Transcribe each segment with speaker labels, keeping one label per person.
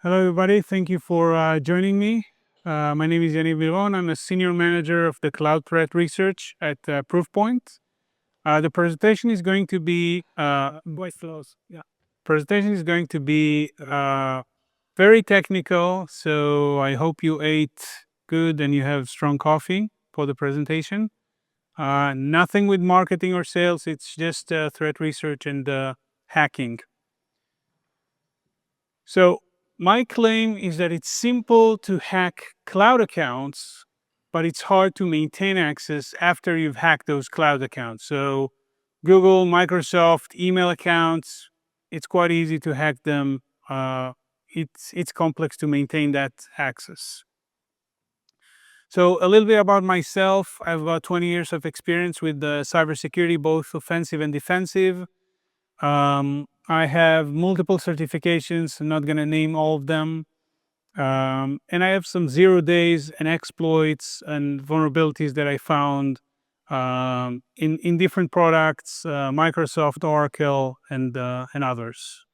Speaker 1: Hello, everybody. Thank you for joining me. My name is Yaniv Miron. I'm a senior manager of the cloud threat research at Proofpoint. The presentation is going to be voice flows. Yeah. Presentation is going to be very technical, so I hope you ate good and you have strong coffee for the presentation. Nothing with marketing or sales. It's just threat research and hacking. So my claim is that it's simple to hack cloud accounts, but it's hard to maintain access after you've hacked those cloud accounts. So Google, Microsoft, email accounts, it's quite easy to hack them. It's complex to maintain that access. So a little bit about myself. I have about 20 years of experience with cybersecurity, both offensive and defensive. I have multiple certifications. I'm not going to name all of them. And I have some 0 days and exploits and vulnerabilities that I found in different products, Microsoft, Oracle, and others.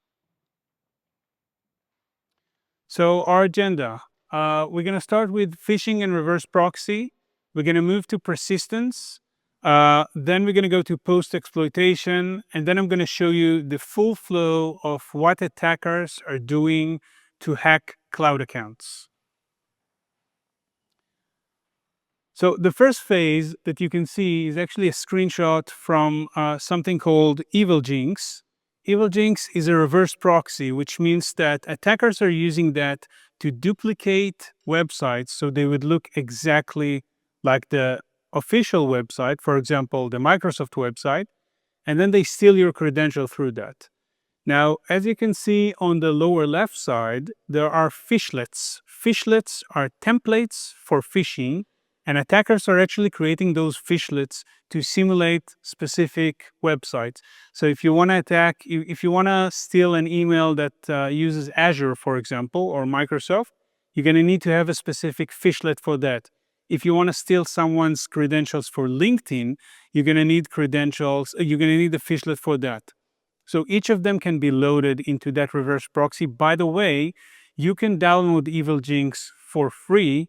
Speaker 1: So our agenda, we're going to start with phishing and reverse proxy. We're going to move to persistence. Then we're going to go to post-exploitation. And then I'm going to show you the full flow of what attackers are doing to hack cloud accounts. So the first phase that you can see is actually a screenshot from something called Evil Jinx. Evil Jinx is a reverse proxy, which means that attackers are using that to duplicate websites so they would look exactly like the official website, for example, the Microsoft website, and then they steal your credential through that. Now, as you can see on the lower left side, there are fishlets. Fishlets are templates for phishing, and attackers are actually creating those fishlets to simulate specific websites. So if you want to attack, if you want to steal an email that uses Azure, for example, or Microsoft, you're going to need to have a specific fishlet for that. If you want to steal someone's credentials for LinkedIn, you're going to need credentials, you're going to need a fishlet for that. So each of them can be loaded into that reverse proxy. By the way, you can download Evil Jinx for free.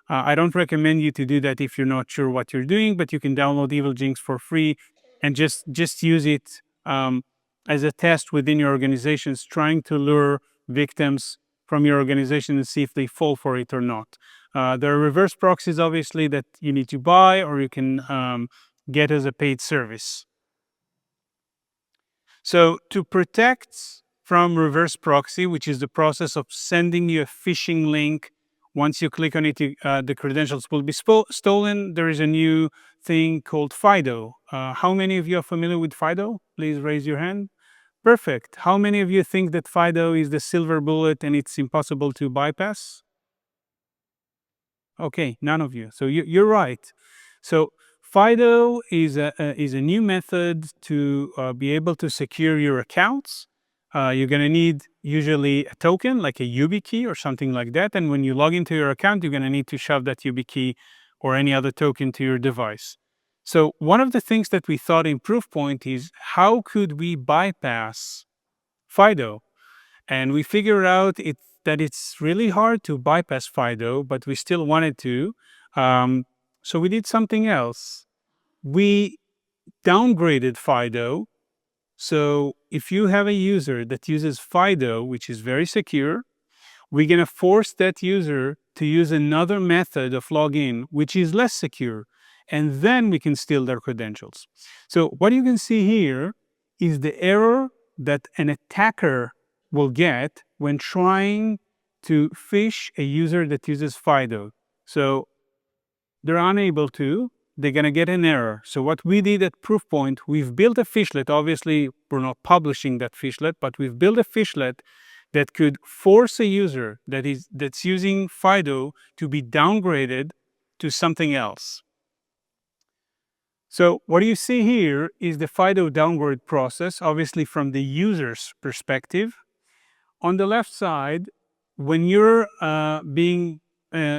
Speaker 1: I don't recommend you to do that if you're not sure what you're doing, but you can download Evil Jinx for free and just use it as a test within your organizations, trying to lure victims from your organization and see if they fall for it or not. There are reverse proxies, obviously, that you need to buy or you can get as a paid service. So to protect from reverse proxy, which is the process of sending you a phishing link, once you click on it, the credentials will be stolen. There is a new thing called FIDO. How many of you are familiar with FIDO? Please raise your hand. Perfect. How many of you think that FIDO is the silver bullet and it's impossible to bypass? Okay, none of you. So you're right. So FIDO is a new method to be able to secure your accounts. You're going to need usually a token like a YubiKey or something like that. And when you log into your account, you're going to need to shove that YubiKey or any other token to your device. So one of the things that we thought in Proofpoint is how could we bypass FIDO? And we figured out that it's really hard to bypass FIDO, but we still wanted to. So we did something else. We downgraded FIDO. So if you have a user that uses FIDO, which is very secure, we're going to force that user to use another method of login, which is less secure. And then we can steal their credentials. So what you can see here is the error that an attacker will get when trying to phish a user that uses FIDO. So they're unable to, they're going to get an error. So what we did at Proofpoint, we've built a fishlet. Obviously, we're not publishing that fishlet, but we've built a fishlet that could force a user that's using FIDO to be downgraded to something else. So what you see here is the FIDO downgrade process, obviously from the user's perspective. On the left side, when you're being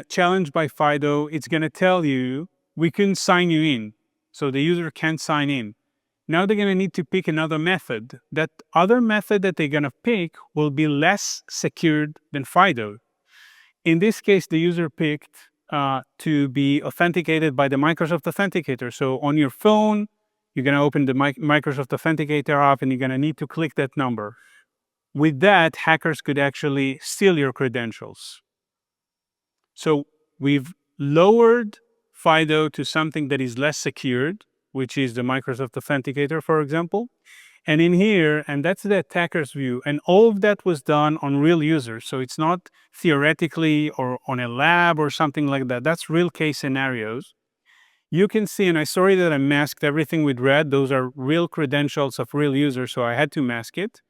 Speaker 1: challenged by FIDO, it's going to tell you, we couldn't sign you in. So the user can't sign in. Now they're going to need to pick another method. That other method that they're going to pick will be less secured than FIDO. In this case, the user picked to be authenticated by the Microsoft Authenticator. So on your phone, you're going to open the Microsoft Authenticator app and you're going to need to click that number. With that, hackers could actually steal your credentials. So we've lowered FIDO to something that is less secured, which is the Microsoft Authenticator, for example. And in here, and that's the attacker's view, and all of that was done on real users. So it's not theoretically or on a lab or something like that. That's real case scenarios. You can see, and I'm sorry that I masked everything with red. Those are real credentials of real users, so I had to mask it.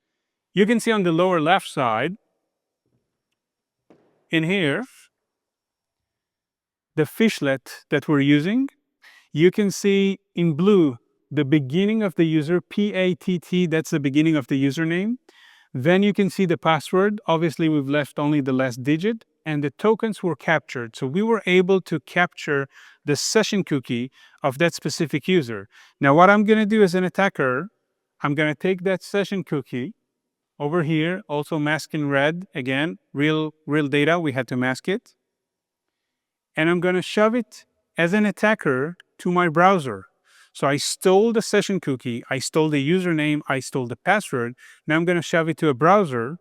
Speaker 1: You can see on the lower left side, in here, the fishlet that we're using. You can see in blue the beginning of the user, PATT, that's the beginning of the username. Then you can see the password. Obviously, we've left only the last digit, and the tokens were captured. So we were able to capture the session cookie of that specific user. Now, what I'm going to do as an attacker, I'm going to take that session cookie over here, also masked in red. Again, real data, we had to mask it. And I'm going to shove it as an attacker to my browser. So I stole the session cookie, I stole the username, I stole the password. Now I'm going to shove it to a browser,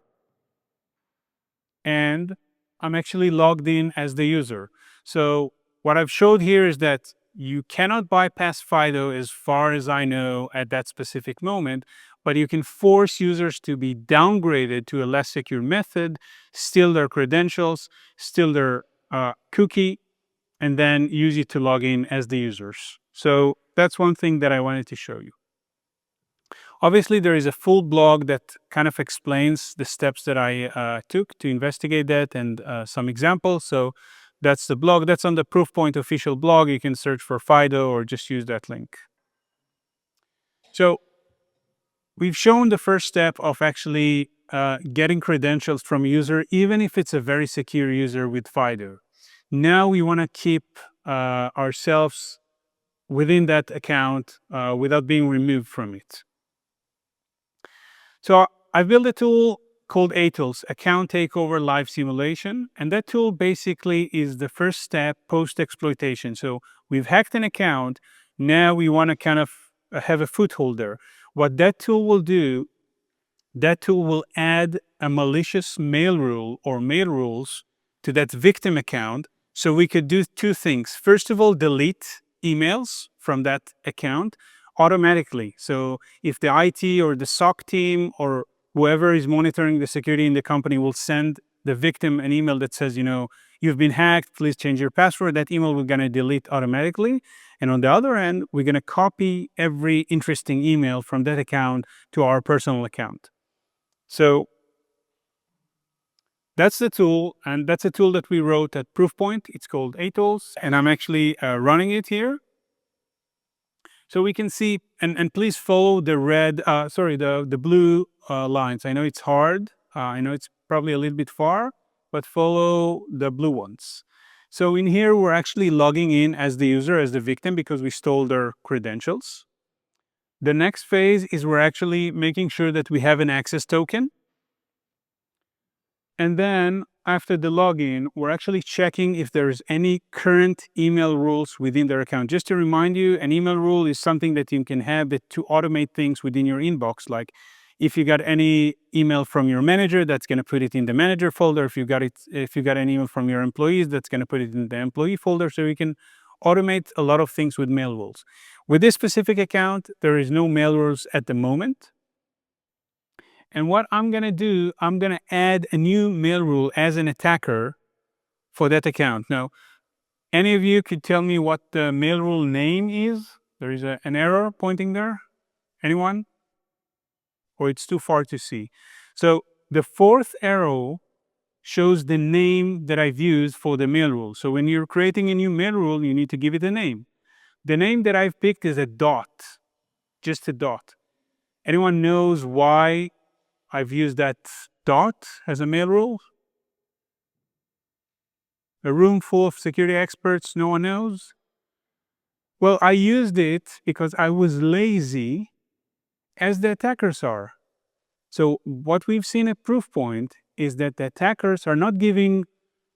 Speaker 1: and I'm actually logged in as the user. So what I've showed here is that you cannot bypass FIDO as far as I know at that specific moment, but you can force users to be downgraded to a less secure method, steal their credentials, steal their cookie, and then use it to log in as the users. So that's one thing that I wanted to show you. Obviously, there is a full blog that kind of explains the steps that I took to investigate that and some examples. So that's the blog. That's on the Proofpoint official blog. You can search for FIDO or just use that link. So we've shown the first step of actually getting credentials from a user, even if it's a very secure user with FIDO. Now we want to keep ourselves within that account without being removed from it. So I built a tool called ATOLS, Account Takeover Live Simulation. And that tool basically is the first step post-exploitation. So we've hacked an account. Now we want to kind of have a foothold there. What that tool will do, that tool will add a malicious mail rule or mail rules to that victim account. So we could do two things. First of all, delete emails from that account automatically. So if the IT or the SOC team or whoever is monitoring the security in the company will send the victim an email that says, you've been hacked, please change your password, that email we're going to delete automatically. And on the other end, we're going to copy every interesting email from that account to our personal account. So that's the tool, and that's a tool that we wrote at Proofpoint. It's called ATOLS, and I'm actually running it here. So we can see, and please follow the the blue lines. I know it's hard. I know it's probably a little bit far, but follow the blue ones. So in here, we're actually logging in as the user, as the victim, because we stole their credentials. The next phase is we're actually making sure that we have an access token. And then after the login, we're actually checking if there's any current email rules within their account. Just to remind you, an email rule is something that you can have to automate things within your inbox. Like if you got any email from your manager, that's going to put it in the manager folder. If you got an email from your employees, that's going to put it in the employee folder. So you can automate a lot of things with mail rules. With this specific account, there is no mail rules at the moment. And what I'm going to do, I'm going to add a new mail rule as an attacker for that account. Now, any of you could tell me what the mail rule name is? There is an error pointing there. Anyone? Or it's too far to see. So the fourth arrow shows the name that I've used for the mail rule. So when you're creating a new mail rule, you need to give it a name. The name that I've picked is a dot, just a dot. Anyone knows why I've used that dot as a mail rule? A room full of security experts, no one knows? Well, I used it because I was lazy as the attackers are. So what we've seen at Proofpoint is that the attackers are not giving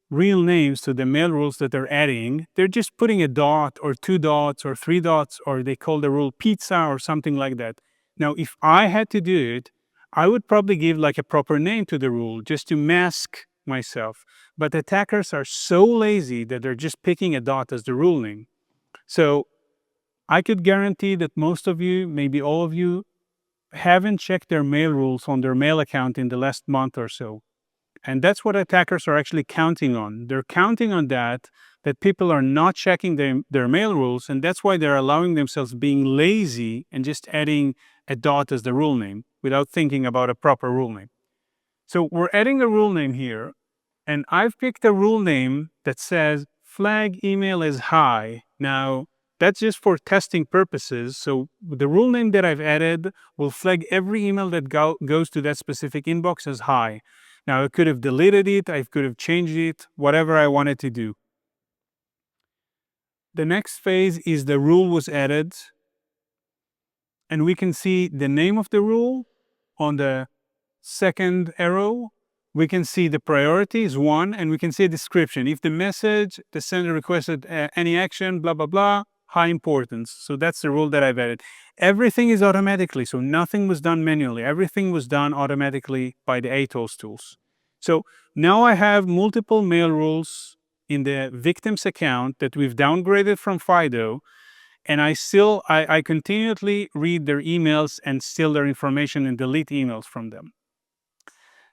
Speaker 1: real names to the mail rules that they're adding. They're just putting a dot or 2 dots or 3 dots, or they call the rule pizza or something like that. Now, if I had to do it, I would probably give like a proper name to the rule just to mask myself. But attackers are so lazy that they're just picking a dot as the rule name. So I could guarantee that most of you, maybe all of you, haven't checked their mail rules on their mail account in the last month or so. And that's what attackers are actually counting on. They're counting on that people are not checking their mail rules, and that's why they're allowing themselves being lazy and just adding a dot as the rule name without thinking about a proper rule name. So we're adding a rule name here, and I've picked a rule name that says flag email as high. Now, that's just for testing purposes. So the rule name that I've added will flag every email that goes to that specific inbox as high. Now, I could have deleted it, I could have changed it, whatever I wanted to do. The next phase is the rule was added, and we can see the name of the rule on the second arrow. We can see the priority is 1, and we can see a description. If the message, the sender requested any action, blah, blah, blah, high importance. So that's the rule that I've added. Everything is automatically, so nothing was done manually. Everything was done automatically by the ATOS tools. So now I have multiple mail rules in the victim's account that we've downgraded from FIDO, and I continually read their emails and steal their information and delete emails from them.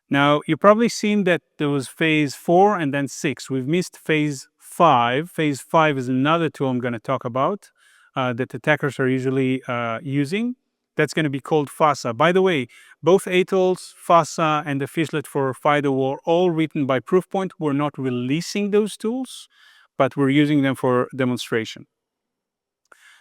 Speaker 1: Now, you've probably seen that there was phase 4 and then 6. We've missed phase 5. Phase 5 is another tool I'm going to talk about that attackers are usually using. That's going to be called FASA. By the way, both ATOLs, FASA, and the Fishlet for FIDO were all written by Proofpoint. We're not releasing those tools, but we're using them for demonstration.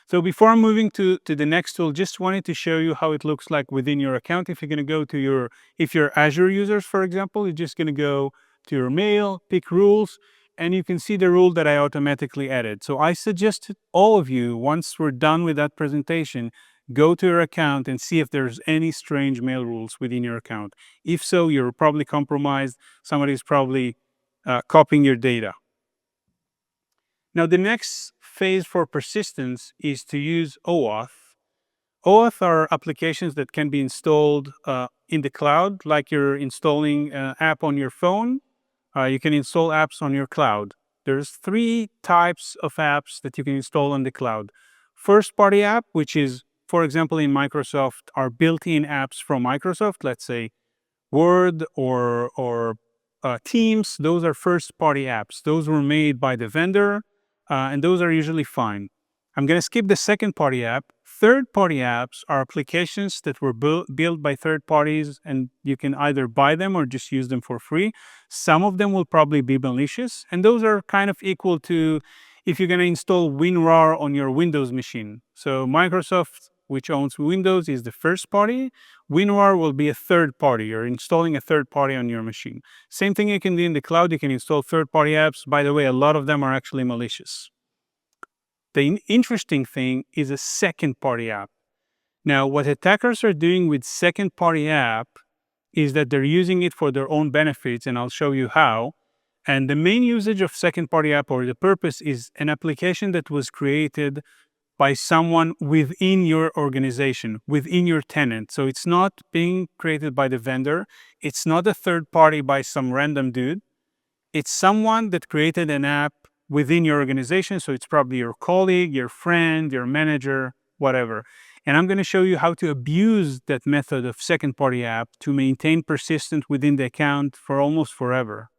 Speaker 1: So before I'm moving to the next tool, just wanted to show you how it looks like within your account. If you're going to go to if you're Azure users, for example, you're just going to go to your mail, pick rules, and you can see the rule that I automatically added. So I suggest all of you, once we're done with that presentation, go to your account and see if there's any strange mail rules within your account. If so, you're probably compromised. Somebody's probably copying your data. Now, the next phase for persistence is to use OAuth. OAuth are applications that can be installed in the cloud, like you're installing an app on your phone. You can install apps on your cloud. There's 3 types of apps that you can install on the cloud. First-party app, which is, for example, in Microsoft, are built-in apps from Microsoft, let's say Word or Teams. Those are first-party apps. Those were made by the vendor. And those are usually fine. I'm going to skip the second-party app. Third-party apps are applications that were built by third parties, and you can either buy them or just use them for free. Some of them will probably be malicious, and those are kind of equal to if you're going to install WinRAR on your Windows machine. So Microsoft, which owns Windows, is the first party. WinRAR will be a third party. You're installing a third party on your machine. Same thing you can do in the cloud. You can install third-party apps. By the way, a lot of them are actually malicious. The interesting thing is a second-party app. Now, what attackers are doing with second-party app is that they're using it for their own benefits, and I'll show you how. And the main usage of second-party app, or the purpose, is an application that was created by someone within your organization, within your tenant. So it's not being created by the vendor. It's not a third party by some random dude. It's someone that created an app within your organization. So it's probably your colleague, your friend, your manager, whatever. And I'm going to show you how to abuse that method of second party app to maintain persistence within the account for almost forever.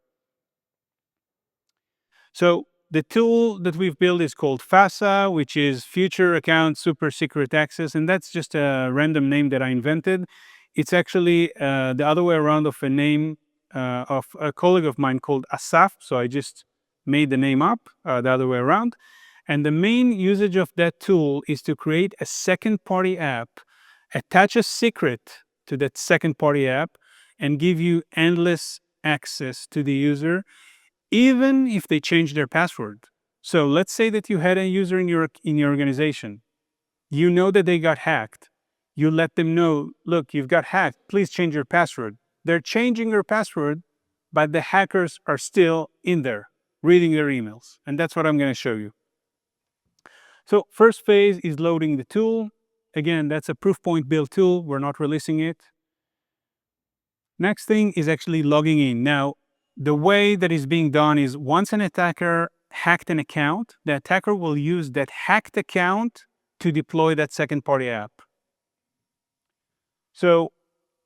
Speaker 1: So the tool that we've built is called FASA, which is Future Account Super Secret Access, and that's just a random name that I invented. It's actually the other way around of a name of a colleague of mine called Asaf, so I just made the name up the other way around. And the main usage of that tool is to create a second-party app, attach a secret to that second-party app, and give you endless access to the user, even if they change their password. So let's say that you had a user in your organization. You know that they got hacked. you let them know, look, you've got hacked, please change your password. They're changing your password, but the hackers are still in there reading their emails. And that's what I'm going to show you. So first phase is loading the tool. Again, that's a Proofpoint build tool. We're not releasing it. Next thing is actually logging in. Now, the way that is being done is once an attacker hacked an account, the attacker will use that hacked account to deploy that second-party app. So,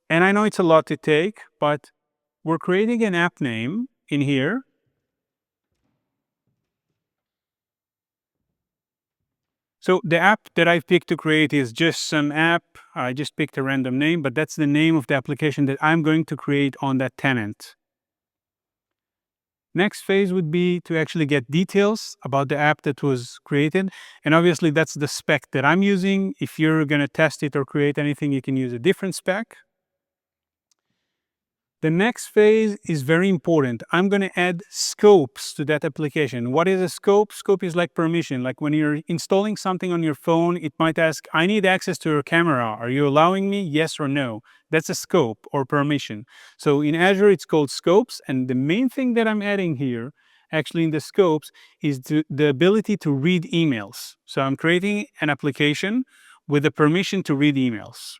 Speaker 1: and I know it's a lot to take, but we're creating an app name in here. So the app that I've picked to create is just some app. I just picked a random name, but that's the name of the application that I'm going to create on that tenant. Next phase would be to actually get details about the app that was created. And obviously that's the spec that I'm using. If you're going to test it or create anything, you can use a different spec. The next phase is very important. I'm going to add scopes to that application. What is a scope? Scope is like permission. Like when you're installing something on your phone, it might ask, I need access to your camera. Are you allowing me? Yes or no. That's a scope or permission. So in Azure, it's called scopes. And the main thing that I'm adding here, actually in the scopes, is the ability to read emails. So I'm creating an application with the permission to read emails.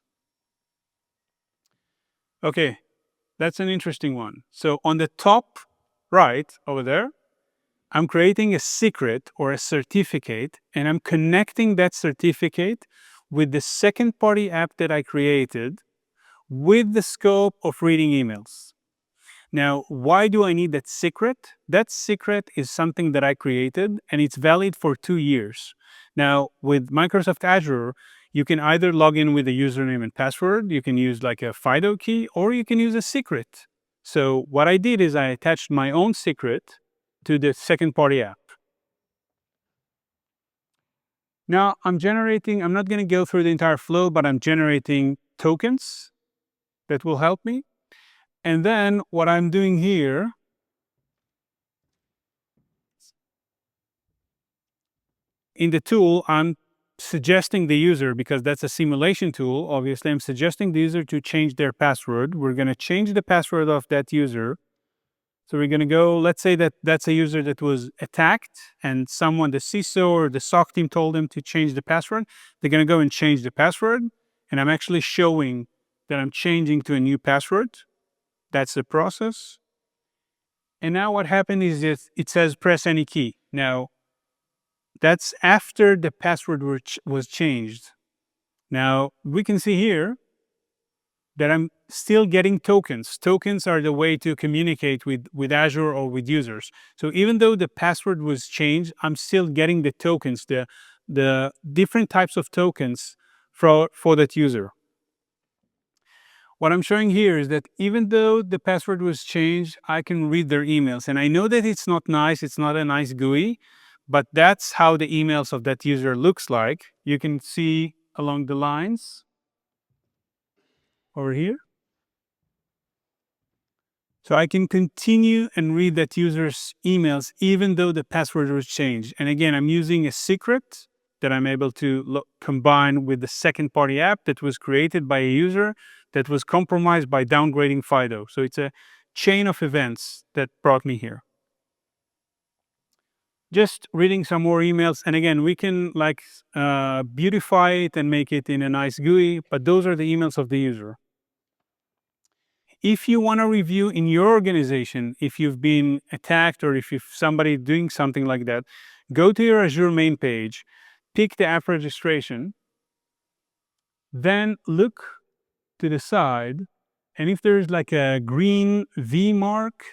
Speaker 1: Okay. That's an interesting one. So on the top right over there, I'm creating a secret or a certificate, and I'm connecting that certificate with the second-party app that I created with the scope of reading emails. Now, why do I need that secret? That secret is something that I created, and it's valid for 2 years. Now, with Microsoft Azure, you can either log in with a username and password, you can use like a FIDO key, or you can use a secret. So what I did is I attached my own secret to the second-party app. Now I'm not going to go through the entire flow, but I'm generating tokens that will help me. And then what I'm doing here in the tool, I'm suggesting the user, because that's a simulation tool, obviously, I'm suggesting the user to change their password. We're going to change the password of that user. So we're going to go, let's say that that's a user that was attacked and someone, the CISO or the SOC team told them to change the password. They're going to go and change the password. And I'm actually showing that I'm changing to a new password. That's the process. And now what happened is it says press any key. Now, that's after the password was changed. Now, we can see here that I'm still getting tokens. Tokens are the way to communicate with Azure or with users. So even though the password was changed, I'm still getting the tokens, the different types of tokens for that user. What I'm showing here is that even though the password was changed, I can read their emails. And I know that it's not nice, it's not a nice GUI, but that's how the emails of that user looks like. You can see along the lines over here. So I can continue and read that user's emails even though the password was changed. And again, I'm using a secret that I'm able to combine with the second-party app that was created by a user that was compromised by downgrading FIDO. So it's a chain of events that brought me here. Just reading some more emails. And again, we can beautify it and make it in a nice GUI, but those are the emails of the user. If you want to review in your organization, if you've been attacked or if you've somebody doing something like that, go to your Azure main page, pick the app registration, then look to the side, and if there's like a green V mark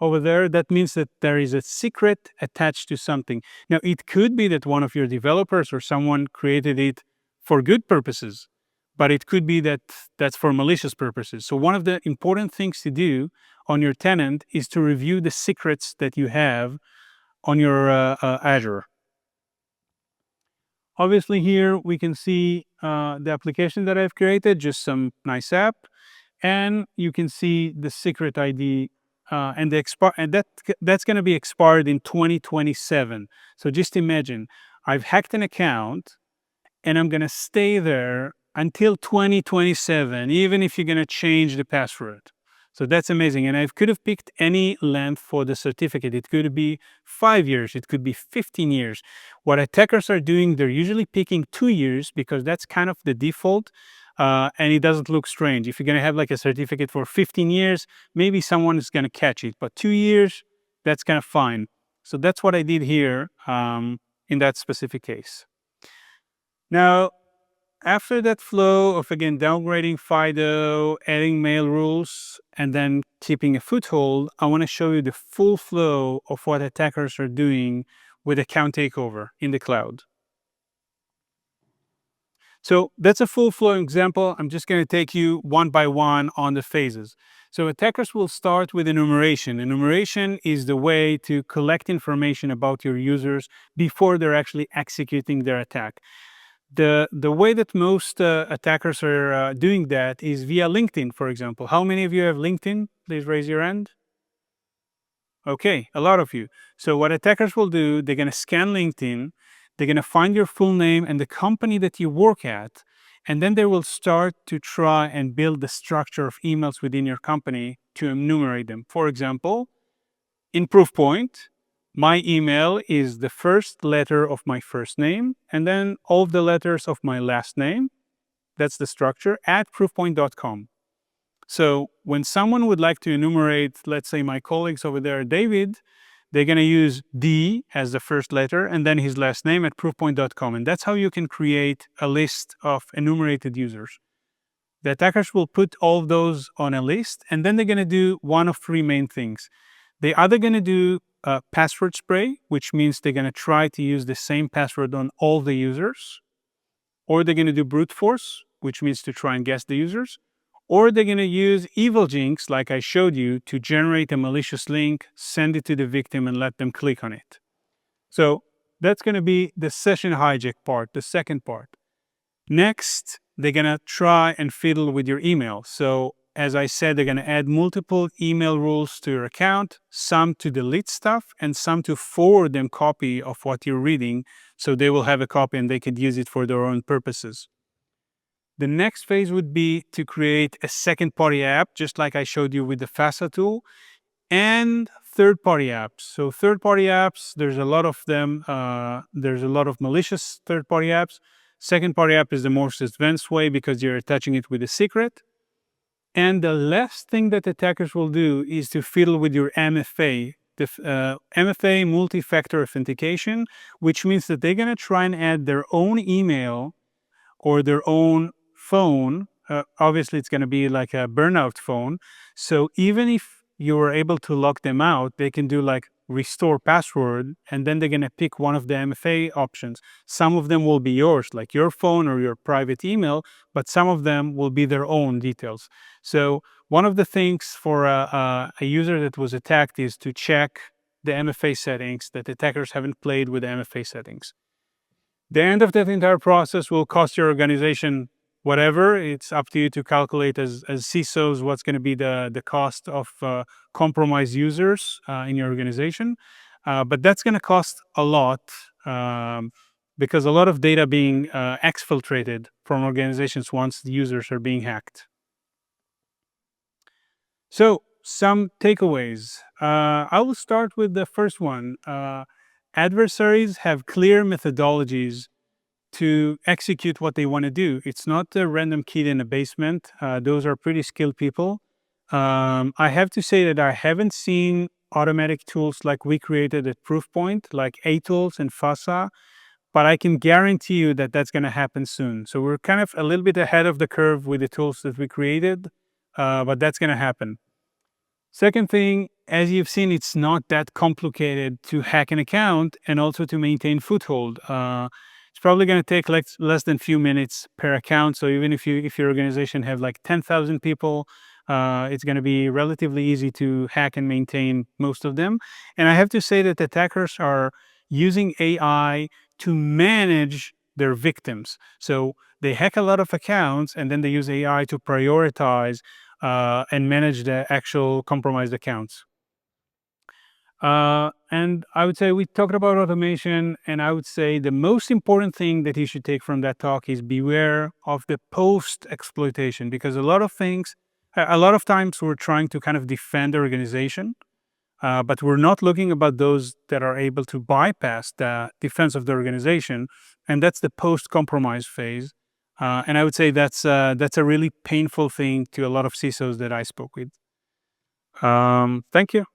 Speaker 1: over there, that means that there is a secret attached to something. Now, it could be that one of your developers or someone created it for good purposes, but it could be that that's for malicious purposes. So one of the important things to do on your tenant is to review the secrets that you have on your Azure. Obviously here we can see the application that I've created, just some nice app, and you can see the secret ID and that's going to be expired in 2027. So just imagine, I've hacked an account and I'm going to stay there until 2027, even if you're going to change the password. So that's amazing. And I could have picked any length for the certificate. It could be 5 years. It could be 15 years. What attackers are doing, they're usually picking 2 years because that's kind of the default. And it doesn't look strange. If you're going to have like a certificate for 15 years, maybe someone is going to catch it. But 2 years, that's kind of fine. So that's what I did here in that specific case. Now, after that flow of, again, downgrading FIDO, adding mail rules, and then keeping a foothold, I want to show you the full flow of what attackers are doing with account takeover in the cloud. So that's a full flow example. I'm just going to take you one by one on the phases. So attackers will start with enumeration. Enumeration is the way to collect information about your users before they're actually executing their attack. The way that most attackers are doing that is via LinkedIn, for example. How many of you have LinkedIn? Please raise your hand. Okay, a lot of you. So what attackers will do, they're going to scan LinkedIn, they're going to find your full name and the company that you work at, and then they will start to try and build the structure of emails within your company to enumerate them. For example, in Proofpoint, my email is the first letter of my first name and then all the letters of my last name. That's the structure at proofpoint.com. So when someone would like to enumerate, let's say my colleagues over there, David, they're going to use D as the first letter and then his last name at proofpoint.com. And that's how you can create a list of enumerated users. The attackers will put all of those on a list, and then they're going to do one of three main things. They're either going to do a password spray, which means they're going to try to use the same password on all the users, or they're going to do brute force, which means to try and guess the users, or they're going to use evil jinx, like I showed you, to generate a malicious link, send it to the victim, and let them click on it. So that's going to be the session hijack part, the second part. Next, they're going to try and fiddle with your email. So as I said, they're going to add multiple email rules to your account, some to delete stuff and some to forward them copy of what you're reading. So they will have a copy and they could use it for their own purposes. The next phase would be to create a second-party app, just like I showed you with the FASA tool, and third-party apps. So third-party apps, there's a lot of them. There's a lot of malicious third-party apps. Second-party app is the most advanced way because you're attaching it with a secret. And the last thing that attackers will do is to fiddle with your MFA, the MFA, multi-factor authentication, which means that they're going to try and add their own email or their own phone. Obviously, it's going to be like a burnout phone. So even if you were able to lock them out, they can do like restore password, and then they're going to pick one of the MFA options. Some of them will be yours, like your phone or your private email, but some of them will be their own details. So one of the things for a user that was attacked is to check the MFA settings, that attackers haven't played with the MFA settings. The end of that entire process will cost your organization whatever. It's up to you to calculate as CISOs what's going to be the cost of compromised users in your organization. But that's going to cost a lot because a lot of data being exfiltrated from organizations once the users are being hacked. So some takeaways. I will start with the first one. Adversaries have clear methodologies to execute what they want to do. It's not a random kid in a basement. Those are pretty skilled people. I have to say that I haven't seen automatic tools like we created at Proofpoint, like A-Tools and FASA, but I can guarantee you that that's going to happen soon. So we're kind of a little bit ahead of the curve with the tools that we created, but that's going to happen. Second thing, as you've seen, it's not that complicated to hack an account and also to maintain foothold. It's probably going to take less than a few minutes per account. So even if your organization have like 10,000 people, it's going to be relatively easy to hack and maintain most of them. And I have to say that attackers are using AI to manage their victims. So they hack a lot of accounts and then they use AI to prioritize and manage the actual compromised accounts. And I would say we talked about automation, and I would say the most important thing that you should take from that talk is beware of the post exploitation, because a lot of times we're trying to kind of defend the organization, but we're not looking about those that are able to bypass the defense of the organization, and that's the post compromise phase. And I would say that's a really painful thing to a lot of CISOs that I spoke with. Thank you.